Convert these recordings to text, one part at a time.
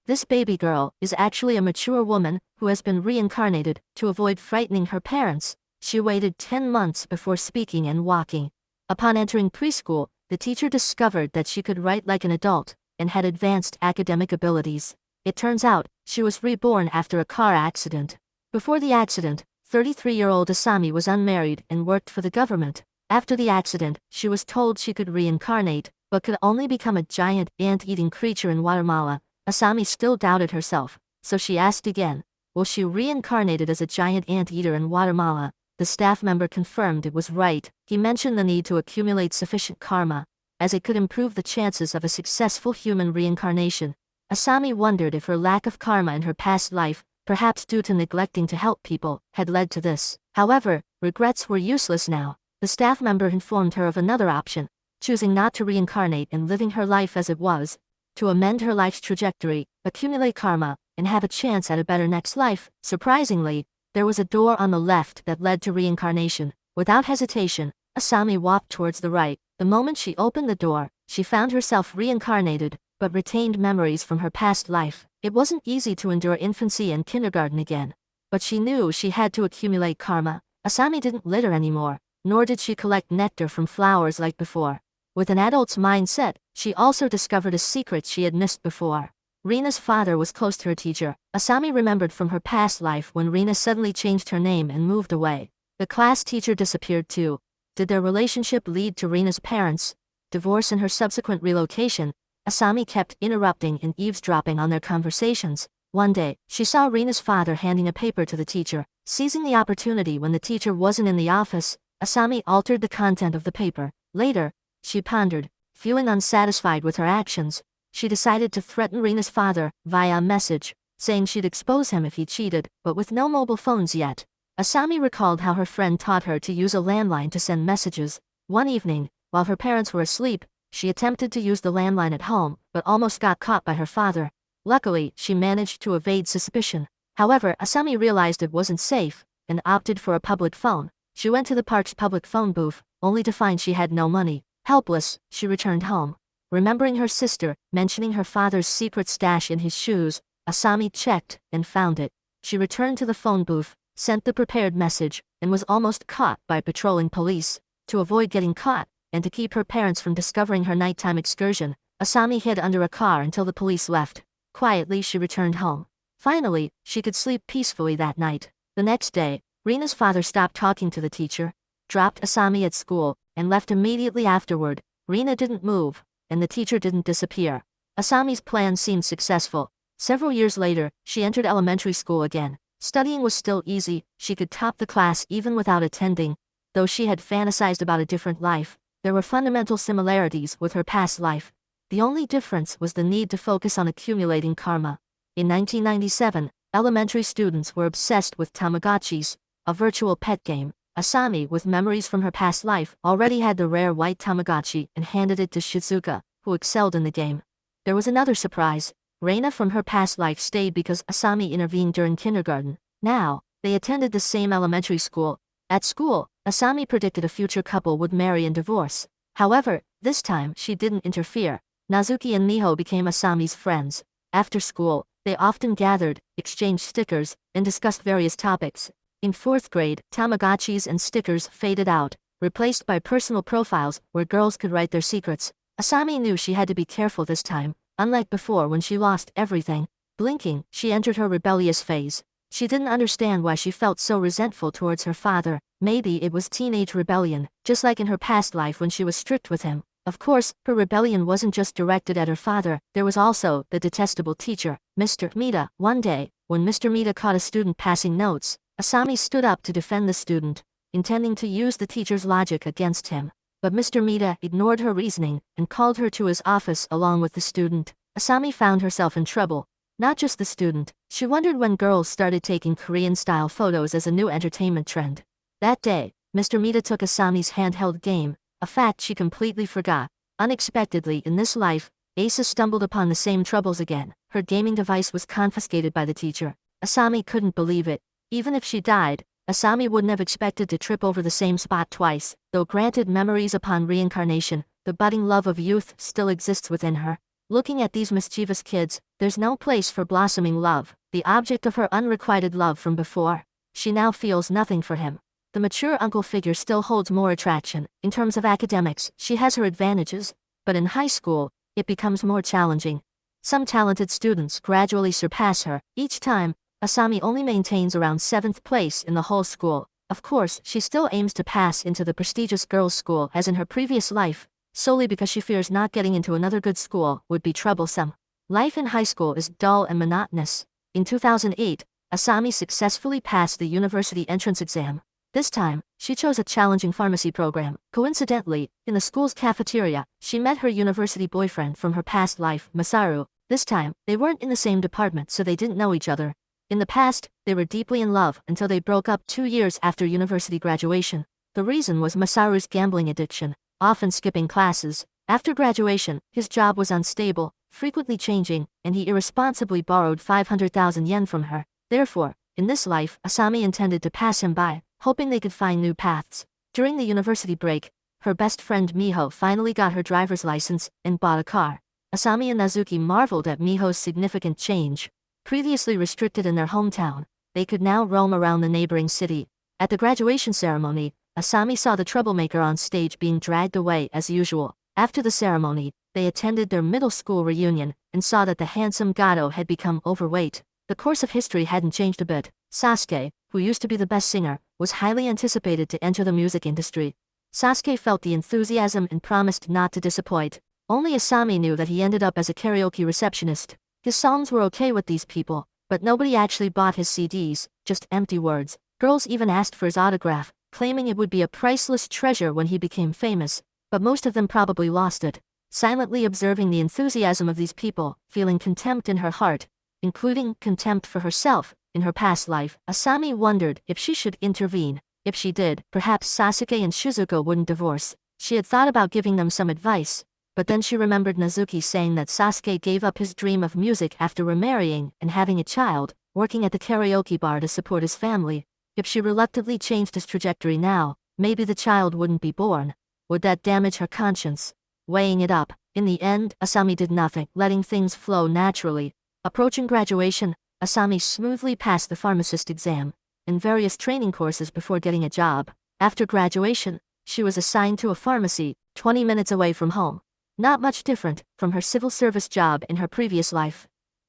This baby girl is actually a mature woman who has been reincarnated to avoid frightening her parents. She waited 10 months before speaking and walking. Upon entering preschool, the teacher discovered that she could write like an adult and had advanced academic abilities. It turns out, she was reborn after a car accident. Before the accident, 33-year-old Asami was unmarried and worked for the government. After the accident, she was told she could reincarnate, but could only become a giant ant-eating creature in Guatemala. Asami still doubted herself, so she asked again, will she reincarnated as a giant ant-eater in Guatemala? The staff member confirmed it was right. He mentioned the need to accumulate sufficient karma, as it could improve the chances of a successful human reincarnation. Asami wondered if her lack of karma in her past life, perhaps due to neglecting to help people, had led to this. However, regrets were useless now. The staff member informed her of another option, choosing not to reincarnate and living her life as it was, to amend her life's trajectory, accumulate karma, and have a chance at a better next life. Surprisingly, there was a door on the left that led to reincarnation. Without hesitation, Asami walked towards the right. The moment she opened the door, she found herself reincarnated, but retained memories from her past life. It wasn't easy to endure infancy and kindergarten again, but she knew she had to accumulate karma. Asami didn't litter anymore, nor did she collect nectar from flowers like before. With an adult's mindset, she also discovered a secret she had missed before. Rina's father was close to her teacher. Asami remembered from her past life when Rina suddenly changed her name and moved away. The class teacher disappeared too. Did their relationship lead to Rina's parents' divorce and her subsequent relocation? Asami kept interrupting and eavesdropping on their conversations. One day, she saw Rina's father handing a paper to the teacher. Seizing the opportunity when the teacher wasn't in the office, Asami altered the content of the paper. Later, she pondered. Feeling unsatisfied with her actions, she decided to threaten Rina's father via a message, saying she'd expose him if he cheated, but with no mobile phones yet. Asami recalled how her friend taught her to use a landline to send messages. One evening, while her parents were asleep, she attempted to use the landline at home, but almost got caught by her father. Luckily, she managed to evade suspicion. However, Asami realized it wasn't safe, and opted for a public phone. She went to the park's public phone booth, only to find she had no money. Helpless, she returned home. Remembering her sister mentioning her father's secret stash in his shoes, Asami checked and found it. She returned to the phone booth, sent the prepared message, and was almost caught by patrolling police. To avoid getting caught, and to keep her parents from discovering her nighttime excursion, Asami hid under a car until the police left. Quietly, she returned home. Finally, she could sleep peacefully that night. The next day, Rina's father stopped talking to the teacher, dropped Asami at school, and left immediately afterward. Rina didn't move, and the teacher didn't disappear. Asami's plan seemed successful. Several years later, she entered elementary school again. Studying was still easy. She could top the class even without attending. Though she had fantasized about a different life, there were fundamental similarities with her past life. The only difference was the need to focus on accumulating karma. In 1997, elementary students were obsessed with Tamagotchis, a virtual pet game. Asami, with memories from her past life, already had the rare white Tamagotchi and handed it to Shizuka, who excelled in the game. There was another surprise. Reina from her past life stayed because Asami intervened during kindergarten. Now, they attended the same elementary school. At school, Asami predicted a future couple would marry and divorce. However, this time she didn't interfere. Nazuki and Miho became Asami's friends. After school, they often gathered, exchanged stickers, and discussed various topics. In 4th grade, Tamagotchis and stickers faded out, replaced by personal profiles where girls could write their secrets. Asami knew she had to be careful this time, unlike before when she lost everything. Blinking, she entered her rebellious phase. She didn't understand why she felt so resentful towards her father. Maybe it was teenage rebellion, just like in her past life when she was strict with him. Of course, her rebellion wasn't just directed at her father. There was also the detestable teacher, Mr. Mita. One day, when Mr. Mita caught a student passing notes, Asami stood up to defend the student, intending to use the teacher's logic against him. But Mr. Mita ignored her reasoning and called her to his office along with the student. Asami found herself in trouble. Not just the student, she wondered when girls started taking Korean-style photos as a new entertainment trend. That day, Mr. Mita took Asami's handheld game, a fact she completely forgot. Unexpectedly in this life, Asa stumbled upon the same troubles again. Her gaming device was confiscated by the teacher. Asami couldn't believe it. Even if she died, Asami wouldn't have expected to trip over the same spot twice. Though granted memories upon reincarnation, the budding love of youth still exists within her. Looking at these mischievous kids, there's no place for blossoming love, the object of her unrequited love from before. She now feels nothing for him. The mature uncle figure still holds more attraction. In terms of academics, she has her advantages, but in high school, it becomes more challenging. Some talented students gradually surpass her. Each time, Asami only maintains around 7th place in the whole school. Of course, she still aims to pass into the prestigious girls' school as in her previous life, solely because she fears not getting into another good school would be troublesome. Life in high school is dull and monotonous. In 2008, Asami successfully passed the university entrance exam. This time, she chose a challenging pharmacy program. Coincidentally, in the school's cafeteria, she met her university boyfriend from her past life, Masaru. This time, they weren't in the same department, so they didn't know each other. In the past, they were deeply in love until they broke up 2 years after university graduation. The reason was Masaru's gambling addiction, often skipping classes. After graduation, his job was unstable, frequently changing, and he irresponsibly borrowed 500,000 yen from her. Therefore, in this life, Asami intended to pass him by, hoping they could find new paths. During the university break, her best friend Miho finally got her driver's license and bought a car. Asami and Nazuki marveled at Miho's significant change. Previously restricted in their hometown, they could now roam around the neighboring city. At the graduation ceremony, Asami saw the troublemaker on stage being dragged away as usual. After the ceremony, they attended their middle school reunion and saw that the handsome Gato had become overweight. The course of history hadn't changed a bit. Sasuke, who used to be the best singer, was highly anticipated to enter the music industry. Sasuke felt the enthusiasm and promised not to disappoint. Only Asami knew that he ended up as a karaoke receptionist. His songs were okay with these people, but nobody actually bought his CDs, just empty words. Girls even asked for his autograph, claiming it would be a priceless treasure when he became famous, but most of them probably lost it. Silently observing the enthusiasm of these people, feeling contempt in her heart, including contempt for herself, in her past life, Asami wondered if she should intervene. If she did, perhaps Sasuke and Shizuko wouldn't divorce. She had thought about giving them some advice, but then she remembered Nazuki saying that Sasuke gave up his dream of music after remarrying and having a child, working at the karaoke bar to support his family. If she reluctantly changed his trajectory now, maybe the child wouldn't be born. Would that damage her conscience? Weighing it up, in the end, Asami did nothing, letting things flow naturally. Approaching graduation, Asami smoothly passed the pharmacist exam and various training courses before getting a job. After graduation, she was assigned to a pharmacy, 20 minutes away from home. Not much different from her civil service job in her previous life.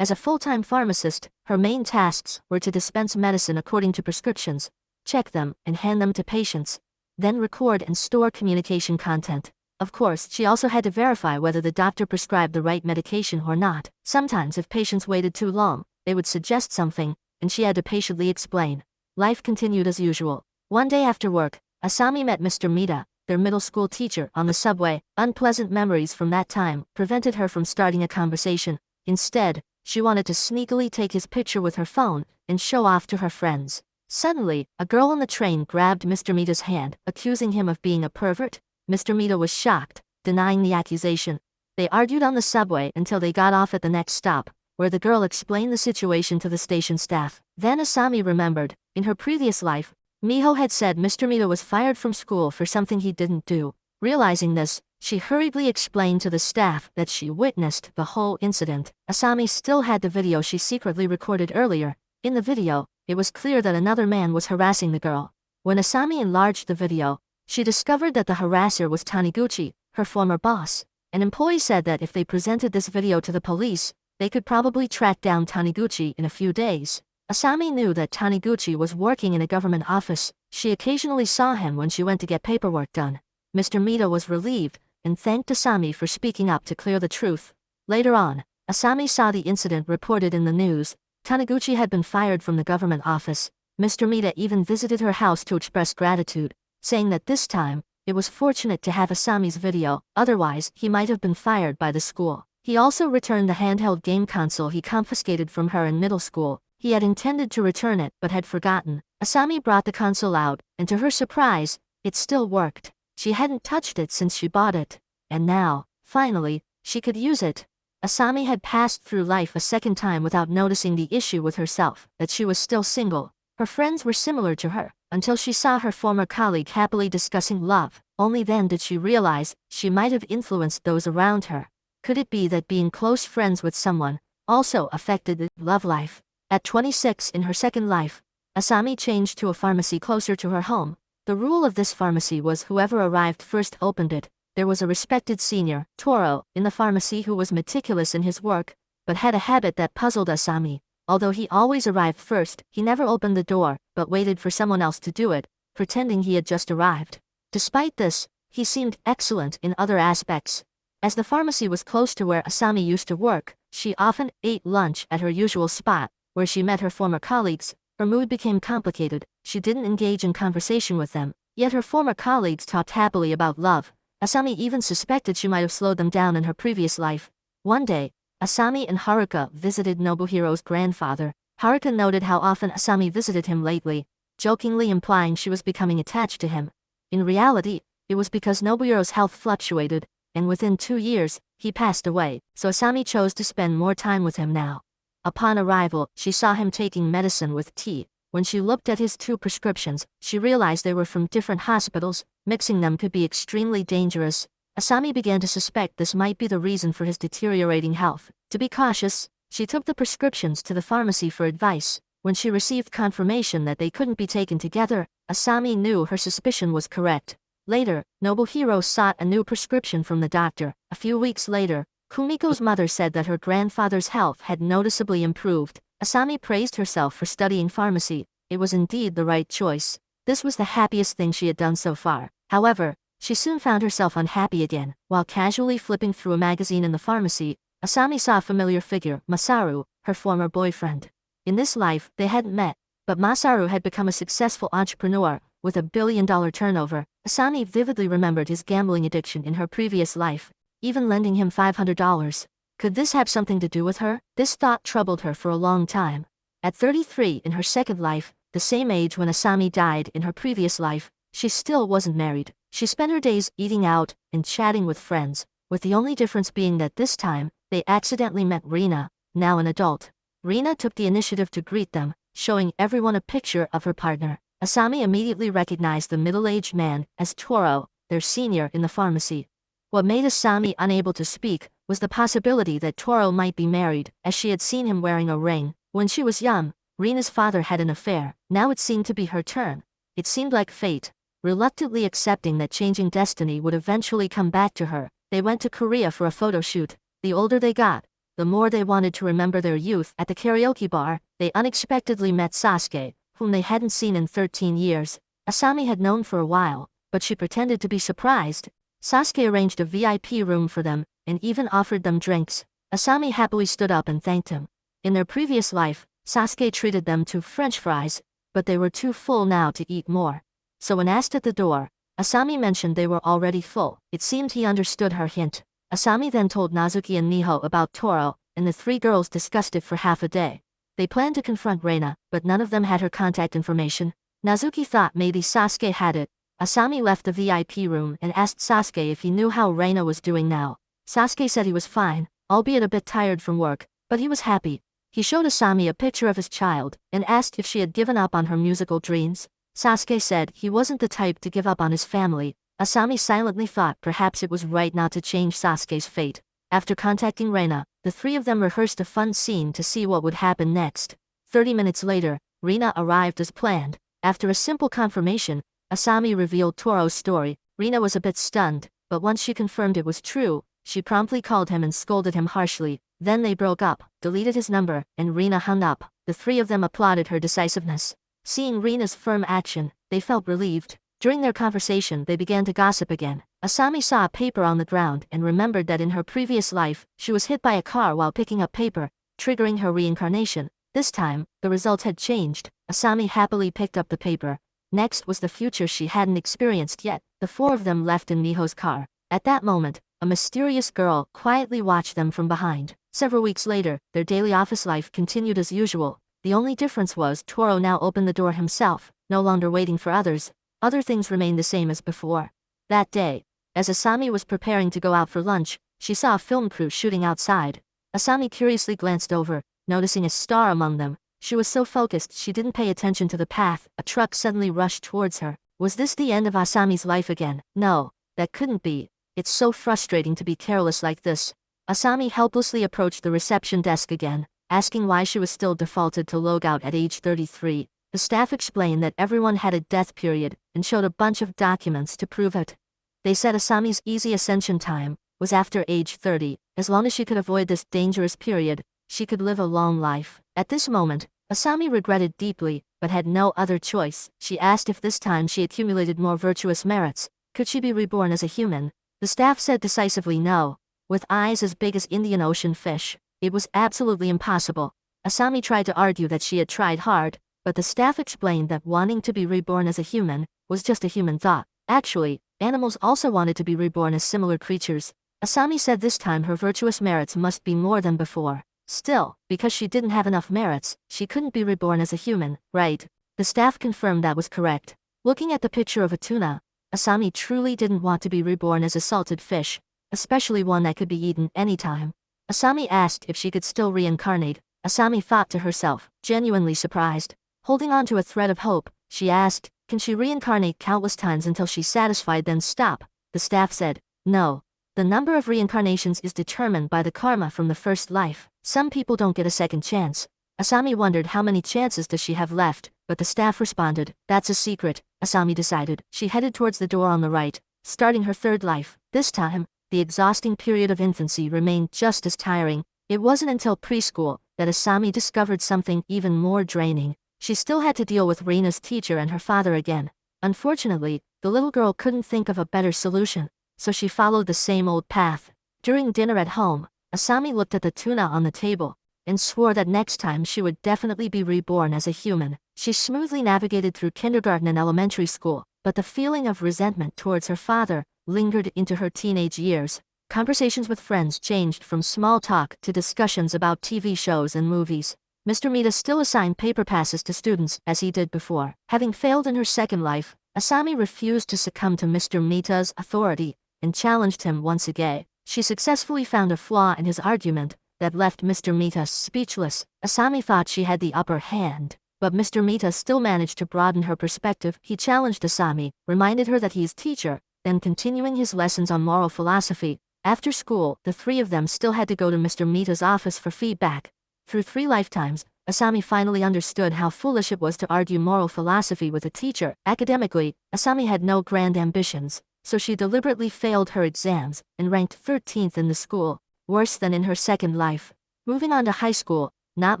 As a full-time pharmacist, her main tasks were to dispense medicine according to prescriptions, check them and hand them to patients, then record and store communication content. Of course, she also had to verify whether the doctor prescribed the right medication or not. Sometimes if patients waited too long, they would suggest something, and she had to patiently explain. Life continued as usual. One day after work, Asami met Mr. Mita, their middle school teacher, on the subway. Unpleasant memories from that time prevented her from starting a conversation. Instead, she wanted to sneakily take his picture with her phone and show off to her friends. Suddenly, a girl on the train grabbed Mr. Mita's hand, accusing him of being a pervert. Mr. Mita was shocked, denying the accusation. They argued on the subway until they got off at the next stop, where the girl explained the situation to the station staff. Then Asami remembered, in her previous life, Miho had said Mr. Mita was fired from school for something he didn't do. Realizing this, she hurriedly explained to the staff that she witnessed the whole incident. Asami still had the video she secretly recorded earlier. In the video, it was clear that another man was harassing the girl. When Asami enlarged the video, she discovered that the harasser was Taniguchi, her former boss. An employee said that if they presented this video to the police, they could probably track down Taniguchi in a few days. Asami knew that Taniguchi was working in a government office. She occasionally saw him when she went to get paperwork done. Mr. Mita was relieved and thanked Asami for speaking up to clear the truth. Later on, Asami saw the incident reported in the news. Taniguchi had been fired from the government office. Mr. Mita even visited her house to express gratitude, saying that this time, it was fortunate to have Asami's video, otherwise he might have been fired by the school. He also returned the handheld game console he confiscated from her in middle school. He had intended to return it but had forgotten. Asami brought the console out, and to her surprise, it still worked. She hadn't touched it since she bought it. And now, finally, she could use it. Asami had passed through life a second time without noticing the issue with herself, that she was still single. Her friends were similar to her, until she saw her former colleague happily discussing love. Only then did she realize she might have influenced those around her. Could it be that being close friends with someone also affected the love life? At 26 in her second life, Asami changed to a pharmacy closer to her home. The rule of this pharmacy was whoever arrived first opened it. There was a respected senior, Toro, in the pharmacy who was meticulous in his work, but had a habit that puzzled Asami. Although he always arrived first, he never opened the door, but waited for someone else to do it, pretending he had just arrived. Despite this, he seemed excellent in other aspects. As the pharmacy was close to where Asami used to work, she often ate lunch at her usual spot, where she met her former colleagues. Her mood became complicated. She didn't engage in conversation with them, yet her former colleagues talked happily about love. Asami even suspected she might have slowed them down in her previous life. One day, Asami and Haruka visited Nobuhiro's grandfather. Haruka noted how often Asami visited him lately, jokingly implying she was becoming attached to him. In reality, it was because Nobuhiro's health fluctuated, and within 2 years, he passed away, so Asami chose to spend more time with him now. Upon arrival, she saw him taking medicine with tea. When she looked at his 2 prescriptions, she realized they were from different hospitals. Mixing them could be extremely dangerous. Asami began to suspect this might be the reason for his deteriorating health. To be cautious, she took the prescriptions to the pharmacy for advice. When she received confirmation that they couldn't be taken together, Asami knew her suspicion was correct. Later, Nobuhiro sought a new prescription from the doctor. A few weeks later, Kumiko's mother said that her grandfather's health had noticeably improved. Asami praised herself for studying pharmacy. It was indeed the right choice. This was the happiest thing she had done so far. However, she soon found herself unhappy again. While casually flipping through a magazine in the pharmacy, Asami saw a familiar figure, Masaru, her former boyfriend. In this life, they hadn't met, but Masaru had become a successful entrepreneur with a billion-dollar turnover. Asami vividly remembered his gambling addiction in her previous life, even lending him $500. Could this have something to do with her? This thought troubled her for a long time. At 33 in her second life, the same age when Asami died in her previous life, she still wasn't married. She spent her days eating out and chatting with friends, with the only difference being that this time, they accidentally met Rina, now an adult. Rina took the initiative to greet them, showing everyone a picture of her partner. Asami immediately recognized the middle-aged man as Toro, their senior in the pharmacy. What made Asami unable to speak was the possibility that Toro might be married, as she had seen him wearing a ring. When she was young, Rina's father had an affair. Now it seemed to be her turn. It seemed like fate. Reluctantly accepting that changing destiny would eventually come back to her, they went to Korea for a photo shoot. The older they got, the more they wanted to remember their youth. At the karaoke bar, they unexpectedly met Sasuke, whom they hadn't seen in 13 years. Asami had known for a while, but she pretended to be surprised. Sasuke arranged a VIP room for them, and even offered them drinks. Asami happily stood up and thanked him. In their previous life, Sasuke treated them to French fries, but they were too full now to eat more. So when asked at the door, Asami mentioned they were already full. It seemed he understood her hint. Asami then told Nazuki and Niho about Toro, and the 3 girls discussed it for half a day. They planned to confront Reina, but none of them had her contact information. Nazuki thought maybe Sasuke had it. Asami left the VIP room and asked Sasuke if he knew how Reina was doing now. Sasuke said he was fine, albeit a bit tired from work, but he was happy. He showed Asami a picture of his child, and asked if she had given up on her musical dreams. Sasuke said he wasn't the type to give up on his family. Asami silently thought perhaps it was right not to change Sasuke's fate. After contacting Reina, the 3 of them rehearsed a fun scene to see what would happen next. 30 minutes later, Rina arrived as planned. After a simple confirmation, Asami revealed Toro's story. Rina was a bit stunned, but once she confirmed it was true, she promptly called him and scolded him harshly. Then they broke up, deleted his number, and Rina hung up. The 3 of them applauded her decisiveness. Seeing Rina's firm action, they felt relieved. During their conversation, they began to gossip again. Asami saw a paper on the ground and remembered that in her previous life, she was hit by a car while picking up paper, triggering her reincarnation. This time, the results had changed. Asami happily picked up the paper. Next was the future she hadn't experienced yet. The 4 of them left in Niho's car. At that moment, a mysterious girl quietly watched them from behind. Several weeks later, their daily office life continued as usual. The only difference was Toro now opened the door himself, no longer waiting for others. Other things remained the same as before. That day, as Asami was preparing to go out for lunch, she saw a film crew shooting outside. Asami curiously glanced over, noticing a star among them. She was so focused she didn't pay attention to the path. A truck suddenly rushed towards her. Was this the end of Asami's life again? No, that couldn't be. It's so frustrating to be careless like this. Asami helplessly approached the reception desk again, asking why she was still defaulted to log out at age 33. The staff explained that everyone had a death period and showed a bunch of documents to prove it. They said Asami's easy ascension time was after age 30. As long as she could avoid this dangerous period, she could live a long life. At this moment, Asami regretted deeply, but had no other choice. She asked if this time she accumulated more virtuous merits, could she be reborn as a human? The staff said decisively no. With eyes as big as Indian Ocean fish, it was absolutely impossible. Asami tried to argue that she had tried hard, but the staff explained that wanting to be reborn as a human was just a human thought. Actually, animals also wanted to be reborn as similar creatures. Asami said this time her virtuous merits must be more than before. Still, because she didn't have enough merits, she couldn't be reborn as a human, right? The staff confirmed that was correct. Looking at the picture of a tuna, Asami truly didn't want to be reborn as a salted fish, especially one that could be eaten anytime. Asami asked if she could still reincarnate. Asami thought to herself, genuinely surprised. Holding on to a thread of hope, she asked, can she reincarnate countless times until she's satisfied then stop? The staff said, no. The number of reincarnations is determined by the karma from the first life. Some people don't get a second chance. Asami wondered how many chances does she have left, but the staff responded, that's a secret. Asami decided. She headed towards the door on the right, starting her third life. This time, the exhausting period of infancy remained just as tiring. It wasn't until preschool that Asami discovered something even more draining. She still had to deal with Reina's teacher and her father again. Unfortunately, the little girl couldn't think of a better solution, so she followed the same old path. During dinner at home, Asami looked at the tuna on the table and swore that next time she would definitely be reborn as a human. She smoothly navigated through kindergarten and elementary school, but the feeling of resentment towards her father lingered into her teenage years. Conversations with friends changed from small talk to discussions about TV shows and movies. Mr. Mita still assigned paper passes to students as he did before. Having failed in her second life, Asami refused to succumb to Mr. Mita's authority and challenged him once again. She successfully found a flaw in his argument that left Mr. Mita speechless. Asami thought she had the upper hand, but Mr. Mita still managed to broaden her perspective. He challenged Asami, reminded her that he is teacher, then continuing his lessons on moral philosophy. After school, the three of them still had to go to Mr. Mita's office for feedback. Through 3 lifetimes, Asami finally understood how foolish it was to argue moral philosophy with a teacher. Academically, Asami had no grand ambitions, so she deliberately failed her exams and ranked 13th in the school, worse than in her second life. Moving on to high school, not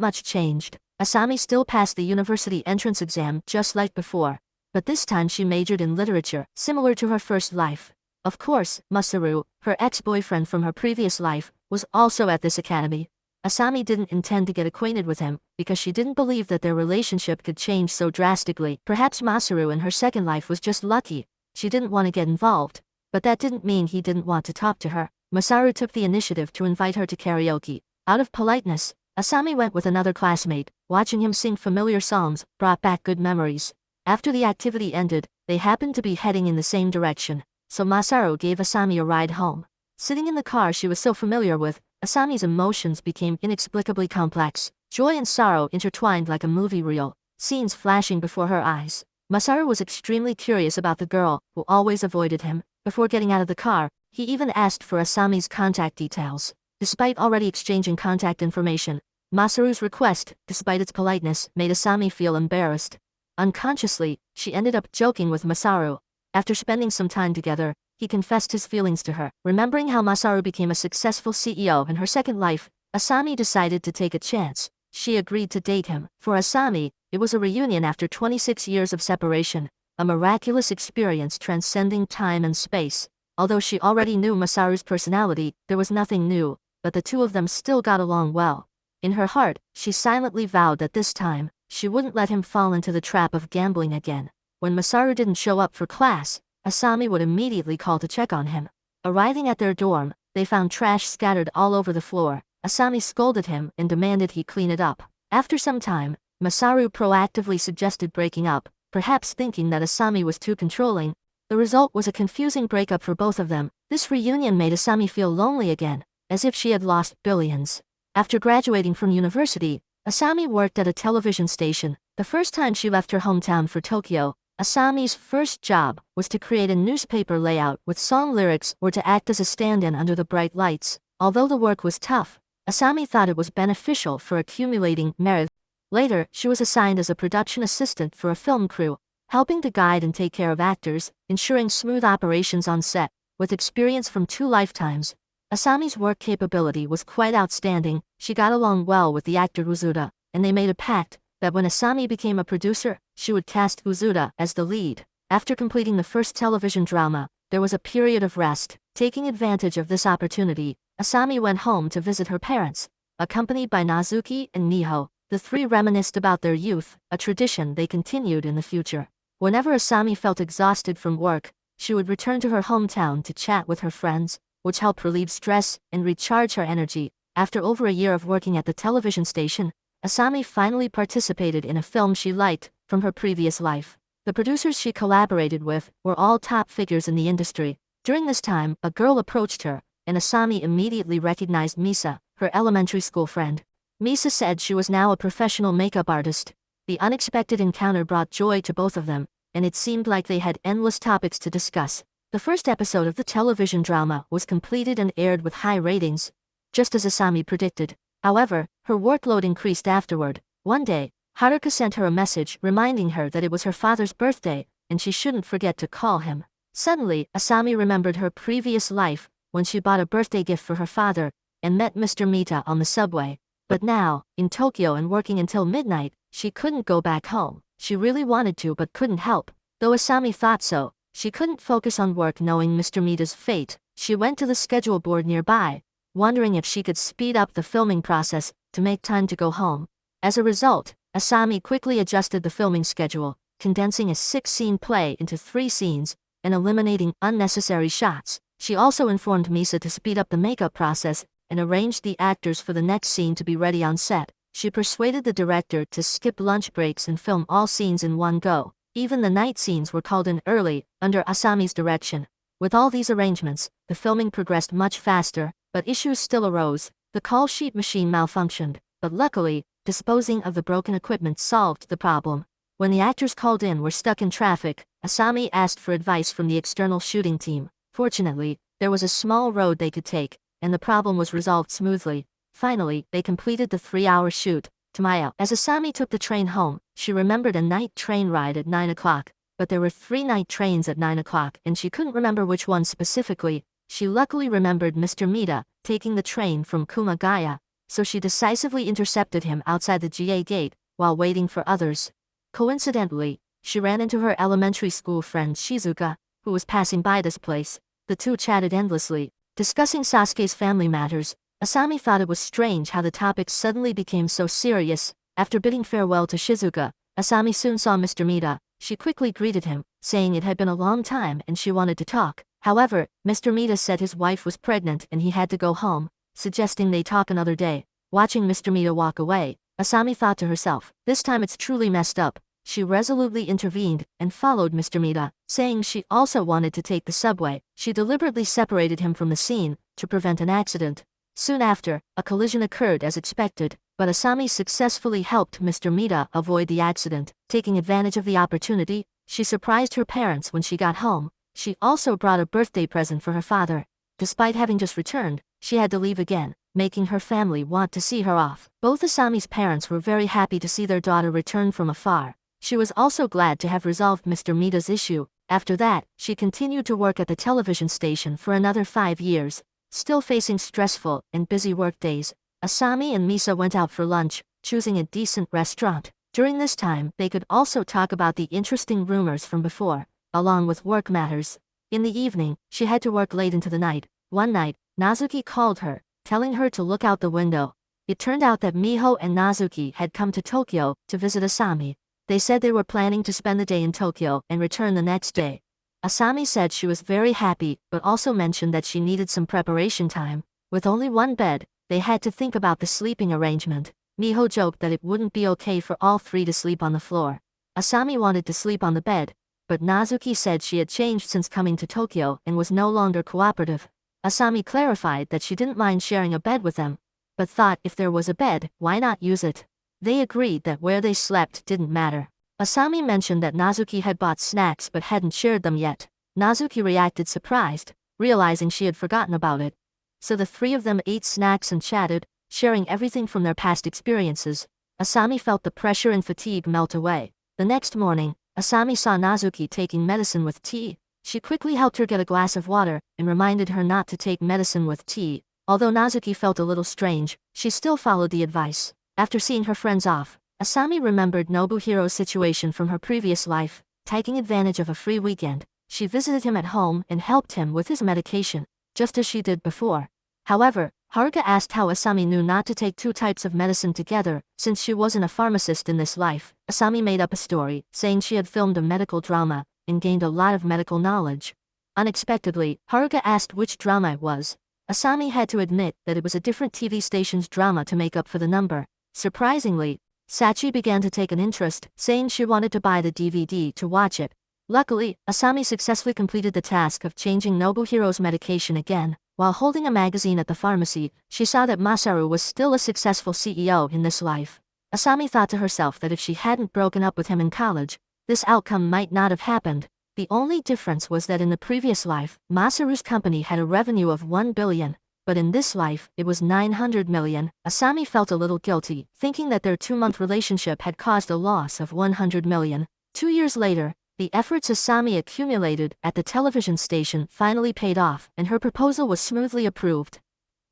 much changed. Asami still passed the university entrance exam just like before, but this time she majored in literature, similar to her first life. Of course, Masaru, her ex-boyfriend from her previous life, was also at this academy. Asami didn't intend to get acquainted with him because she didn't believe that their relationship could change so drastically. Perhaps Masaru in her second life was just lucky. She didn't want to get involved, but that didn't mean he didn't want to talk to her. Masaru took the initiative to invite her to karaoke. Out of politeness, Asami went with another classmate. Watching him sing familiar songs brought back good memories. After the activity ended, they happened to be heading in the same direction, so Masaru gave Asami a ride home. Sitting in the car she was so familiar with, Asami's emotions became inexplicably complex. Joy and sorrow intertwined like a movie reel, scenes flashing before her eyes. Masaru was extremely curious about the girl, who always avoided him. Before getting out of the car, he even asked for Asami's contact details. Despite already exchanging contact information, Masaru's request, despite its politeness, made Asami feel embarrassed. Unconsciously, she ended up joking with Masaru. After spending some time together, he confessed his feelings to her. Remembering how Masaru became a successful CEO in her second life, Asami decided to take a chance. She agreed to date him. For Asami, it was a reunion after 26 years of separation, a miraculous experience transcending time and space. Although she already knew Masaru's personality, there was nothing new, but the two of them still got along well. In her heart, she silently vowed that this time, she wouldn't let him fall into the trap of gambling again. When Masaru didn't show up for class, Asami would immediately call to check on him. Arriving at their dorm, they found trash scattered all over the floor. Asami scolded him and demanded he clean it up. After some time, Masaru proactively suggested breaking up, perhaps thinking that Asami was too controlling. The result was a confusing breakup for both of them. This reunion made Asami feel lonely again, as if she had lost billions. After graduating from university, Asami worked at a television station. The first time she left her hometown for Tokyo, Asami's first job was to create a newspaper layout with song lyrics or to act as a stand-in under the bright lights. Although the work was tough, Asami thought it was beneficial for accumulating merit. Later, she was assigned as a production assistant for a film crew, helping to guide and take care of actors, ensuring smooth operations on set. With experience from 2 lifetimes, Asami's work capability was quite outstanding. She got along well with the actor Uzuda, and they made a pact that when Asami became a producer, she would cast Uzuda as the lead. After completing the first television drama, there was a period of rest. Taking advantage of this opportunity, Asami went home to visit her parents. Accompanied by Nazuki and Miho, the 3 reminisced about their youth, a tradition they continued in the future. Whenever Asami felt exhausted from work, she would return to her hometown to chat with her friends, which helped relieve stress and recharge her energy. After over a year of working at the television station, Asami finally participated in a film she liked from her previous life. The producers she collaborated with were all top figures in the industry. During this time, a girl approached her, and Asami immediately recognized Misa, her elementary school friend. Misa said she was now a professional makeup artist. The unexpected encounter brought joy to both of them, and it seemed like they had endless topics to discuss. The first episode of the television drama was completed and aired with high ratings, just as Asami predicted. However, her workload increased afterward. One day, Haruka sent her a message reminding her that it was her father's birthday, and she shouldn't forget to call him. Suddenly, Asami remembered her previous life, when she bought a birthday gift for her father, and met Mr. Mita on the subway. But now, in Tokyo and working until midnight, she couldn't go back home. She really wanted to but couldn't help. Though Asami thought so, she couldn't focus on work knowing Mr. Mita's fate. She went to the schedule board nearby, wondering if she could speed up the filming process to make time to go home. As a result, Asami quickly adjusted the filming schedule, condensing a 6-scene play into 3 scenes, and eliminating unnecessary shots. She also informed Misa to speed up the makeup process and arranged the actors for the next scene to be ready on set. She persuaded the director to skip lunch breaks and film all scenes in one go. Even the night scenes were called in early, under Asami's direction. With all these arrangements, the filming progressed much faster, but issues still arose. The call sheet machine malfunctioned, but luckily, disposing of the broken equipment solved the problem. When the actors called in were stuck in traffic, Asami asked for advice from the external shooting team. Fortunately, there was a small road they could take, and the problem was resolved smoothly. Finally, they completed the 3-hour shoot. Tamaya. As Asami took the train home, she remembered a night train ride at 9 o'clock, but there were 3 night trains at 9 o'clock and she couldn't remember which one specifically. She luckily remembered Mr. Mita taking the train from Kumagaya, so she decisively intercepted him outside the GA gate while waiting for others. Coincidentally, she ran into her elementary school friend Shizuka, who was passing by this place. The two chatted endlessly, discussing Sasuke's family matters. Asami thought it was strange how the topic suddenly became so serious. After bidding farewell to Shizuka, Asami soon saw Mr. Mita. She quickly greeted him, saying it had been a long time and she wanted to talk. However, Mr. Mita said his wife was pregnant and he had to go home, suggesting they talk another day. Watching Mr. Mita walk away, Asami thought to herself, this time it's truly messed up. She resolutely intervened and followed Mr. Mita, saying she also wanted to take the subway. She deliberately separated him from the scene to prevent an accident. Soon after, a collision occurred as expected, but Asami successfully helped Mr. Mita avoid the accident. Taking advantage of the opportunity, she surprised her parents when she got home. She also brought a birthday present for her father. Despite having just returned, she had to leave again, making her family want to see her off. Both Asami's parents were very happy to see their daughter return from afar. She was also glad to have resolved Mr. Mita's issue. After that, she continued to work at the television station for another 5 years. Still facing stressful and busy work days, Asami and Misa went out for lunch, choosing a decent restaurant. During this time, they could also talk about the interesting rumors from before, along with work matters. In the evening, she had to work late into the night. One night, Nazuki called her, telling her to look out the window. It turned out that Miho and Nazuki had come to Tokyo to visit Asami. They said they were planning to spend the day in Tokyo and return the next day. Asami said she was very happy, but also mentioned that she needed some preparation time. With only one bed, they had to think about the sleeping arrangement. Miho joked that it wouldn't be okay for all 3 to sleep on the floor. Asami wanted to sleep on the bed, but Nazuki said she had changed since coming to Tokyo and was no longer cooperative. Asami clarified that she didn't mind sharing a bed with them, but thought if there was a bed, why not use it? They agreed that where they slept didn't matter. Asami mentioned that Nazuki had bought snacks but hadn't shared them yet. Nazuki reacted surprised, realizing she had forgotten about it. so the three of them ate snacks and chatted, sharing everything from their past experiences. Asami felt the pressure and fatigue melt away. The next morning, Asami saw Nazuki taking medicine with tea. She quickly helped her get a glass of water and reminded her not to take medicine with tea. Although Nazuki felt a little strange, she still followed the advice. After seeing her friends off, Asami remembered Nobuhiro's situation from her previous life. Taking advantage of a free weekend, she visited him at home and helped him with his medication, just as she did before. However, Haruka asked how Asami knew not to take two types of medicine together, since she wasn't a pharmacist in this life. Asami made up a story, saying she had filmed a medical drama and gained a lot of medical knowledge. Unexpectedly, Haruka asked which drama it was. Asami had to admit that it was a different TV station's drama to make up for the number. Surprisingly, Sachi began to take an interest, saying she wanted to buy the DVD to watch it. Luckily, Asami successfully completed the task of changing Nobuhiro's medication again. While holding a magazine at the pharmacy, she saw that Masaru was still a successful CEO in this life. Asami thought to herself that if she hadn't broken up with him in college, this outcome might not have happened. The only difference was that in the previous life, Masaru's company had a revenue of 1 billion, but in this life, it was 900 million. Asami felt a little guilty, thinking that their 2-month relationship had caused a loss of 100 million. 2 years later, the efforts Asami accumulated at the television station finally paid off, and her proposal was smoothly approved.